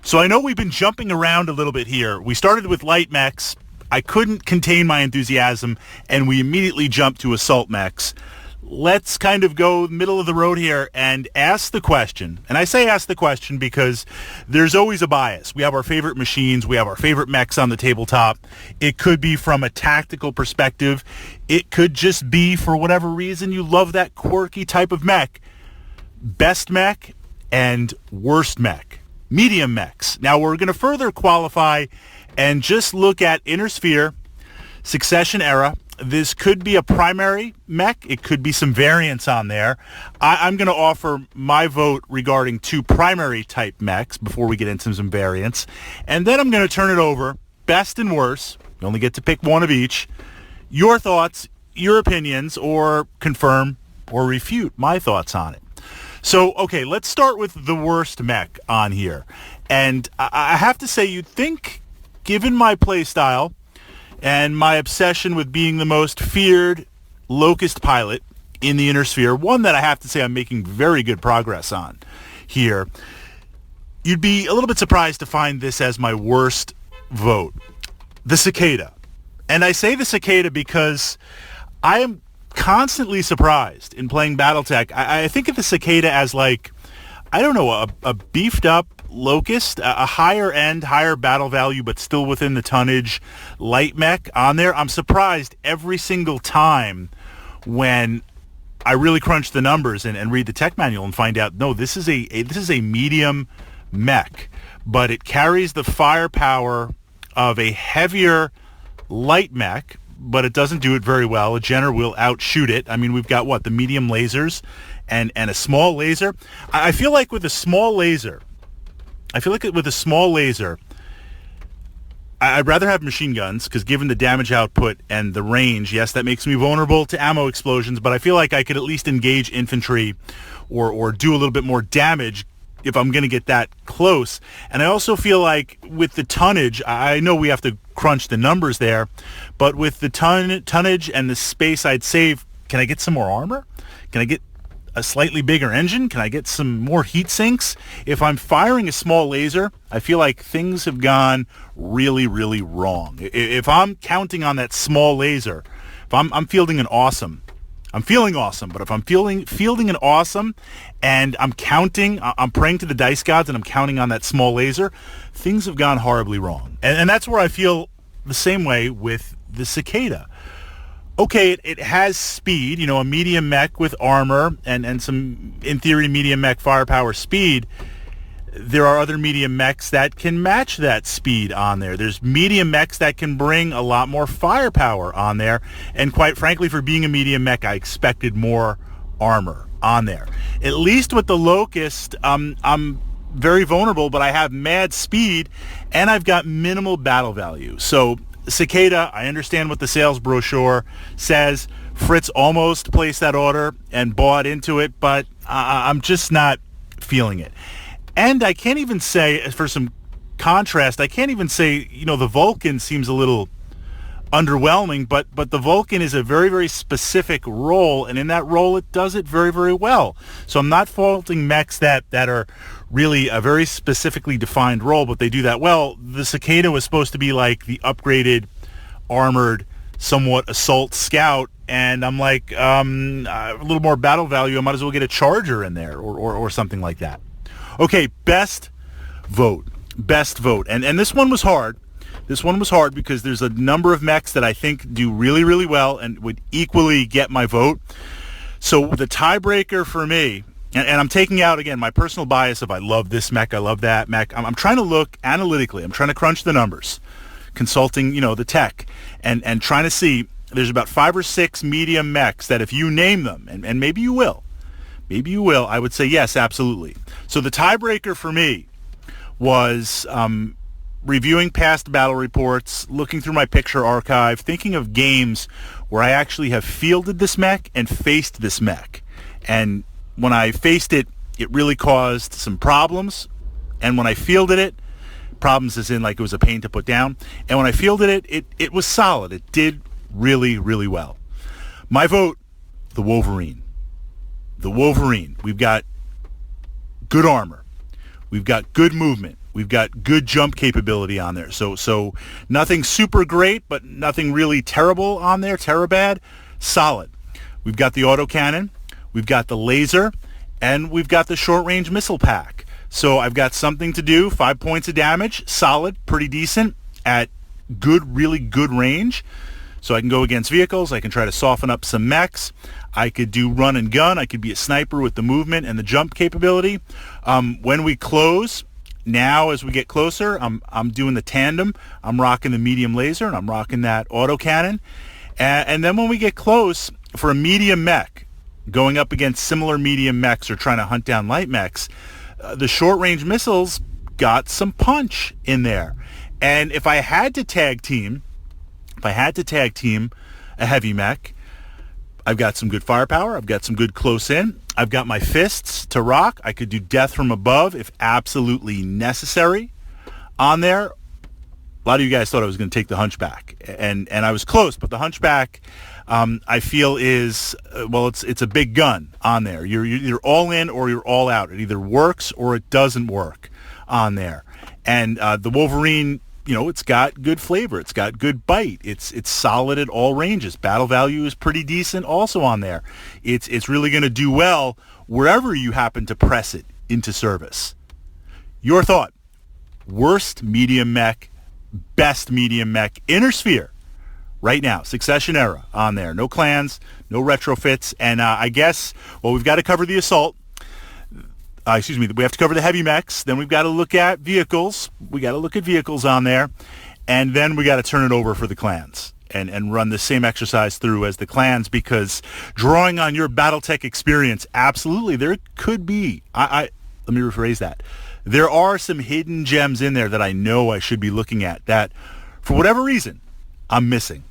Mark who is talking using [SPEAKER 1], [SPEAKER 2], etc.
[SPEAKER 1] So I know we've been jumping around a little bit here. We started with light mechs. I couldn't contain my enthusiasm, and we immediately jumped to assault mechs. Let's kind of go middle of the road here and ask the question. And I say ask the question because there's always a bias. We have our favorite machines. We have our favorite mechs on the tabletop. It could be from a tactical perspective. It could just be for whatever reason you love that quirky type of mech. Best mech and worst mech. Medium mechs. Now we're going to further qualify and just look at Inner Sphere, Succession Era. This could be a primary mech. It could be some variants on there. I'm going to offer my vote regarding two primary type mechs before we get into some variants. And then I'm going to turn it over, best and worst. You only get to pick one of each. Your thoughts, your opinions, or confirm or refute my thoughts on it. So, okay, let's start with the worst mech on here. And I have to say, you'd think, given my playstyle and my obsession with being the most feared Locust pilot in the Inner Sphere, one that I have to say I'm making very good progress on here, you'd be a little bit surprised to find this as my worst vote. The Cicada. And I say the Cicada because I am constantly surprised in playing Battletech. I think of the Cicada as like, I don't know, a beefed up Locust, a higher end, higher battle value, but still within the tonnage light mech on there. I'm surprised every single time when I really crunch the numbers and read the tech manual and find out, no, this is a medium mech, but it carries the firepower of a heavier light mech, but it doesn't do it very well. A Jenner will outshoot it. I mean, we've got, the medium lasers and a small laser. I feel like with a small laser, I'd rather have machine guns, because given the damage output and the range, yes, that makes me vulnerable to ammo explosions, but I feel like I could at least engage infantry or do a little bit more damage if I'm going to get that close. And I also feel like with the tonnage, I know we have to crunch the numbers there, but with the tonnage and the space I'd save, can I get some more armor? Can I get a slightly bigger engine? Can I get some more heat sinks? If I'm firing a small laser, I feel like things have gone really, really wrong. If I'm counting on that small laser, if I'm fielding an awesome, I'm feeling awesome, but if I'm fielding an awesome and I'm praying to the dice gods and I'm counting on that small laser, things have gone horribly wrong. And that's where I feel the same way with the Cicada. Okay, it has speed, a medium mech with armor and some, in theory, medium mech firepower speed. There are other medium mechs that can match that speed on there. There's medium mechs that can bring a lot more firepower on there. And quite frankly, for being a medium mech, I expected more armor on there. At least with the Locust, I'm very vulnerable, but I have mad speed, and I've got minimal battle value. So Cicada, I understand what the sales brochure says. Fritz almost placed that order and bought into it, but I'm just not feeling it. And I can't even say, for some contrast, the Vulcan seems a little underwhelming, but the Vulcan is a very, very specific role, and in that role it does it very, very well. So I'm not faulting mechs that are really a very specifically defined role, but they do that well. The Cicada was supposed to be like the upgraded, armored, somewhat assault scout, and I'm like, a little more battle value, I might as well get a Charger in there or something like that. Okay, best vote. And this one was hard. This one was hard because there's a number of mechs that I think do really, really well and would equally get my vote. So the tiebreaker for me, and I'm taking out, again, my personal bias of I love this mech, I love that mech. I'm trying to look analytically. I'm trying to crunch the numbers, consulting, the tech, and trying to see, there's about 5 or 6 medium mechs that if you name them, and maybe you will, I would say yes, absolutely. So the tiebreaker for me was reviewing past battle reports, looking through my picture archive, thinking of games where I actually have fielded this mech and faced this mech. And when I faced it, it really caused some problems. And when I fielded it, problems as in like it was a pain to put down. And when I fielded it, it was solid. It did really, really well. My vote, the Wolverine. The Wolverine. We've got good armor. We've got good movement. We've got good jump capability on there. So nothing super great, but nothing really terrible on there, bad. Solid. We've got the autocannon. We've got the laser. And we've got the short-range missile pack. So I've got something to do. 5 points of damage. Solid. Pretty decent at good, really good range. So I can go against vehicles. I can try to soften up some mechs. I could do run and gun. I could be a sniper with the movement and the jump capability. When we close, now as we get closer, I'm doing the tandem. I'm rocking the medium laser and I'm rocking that autocannon. And then when we get close, for a medium mech, going up against similar medium mechs or trying to hunt down light mechs, the short-range missiles got some punch in there. And if I had to tag team a heavy mech, I've got some good firepower. I've got some good close in. I've got my fists to rock. I could do death from above if absolutely necessary on there. A lot of you guys thought I was going to take the Hunchback, and I was close, but the Hunchback, I feel is, it's a big gun on there. You're either all in or you're all out. It either works or it doesn't work on there. And the Wolverine, it's got good flavor. It's got good bite. It's solid at all ranges. Battle value is pretty decent also on there. It's really going to do well wherever you happen to press it into service. Your thought: worst medium mech, best medium mech, inner sphere right now, Succession era on there. No clans, no retrofits, and I guess, we've got to cover the assault. We have to cover the heavy mechs. Then we've got to look at vehicles. We got to look at vehicles on there. And then we got to turn it over for the clans and run the same exercise through as the clans, because drawing on your Battletech experience, absolutely, there could be, let me rephrase that. There are some hidden gems in there that I know I should be looking at that, for whatever reason, I'm missing.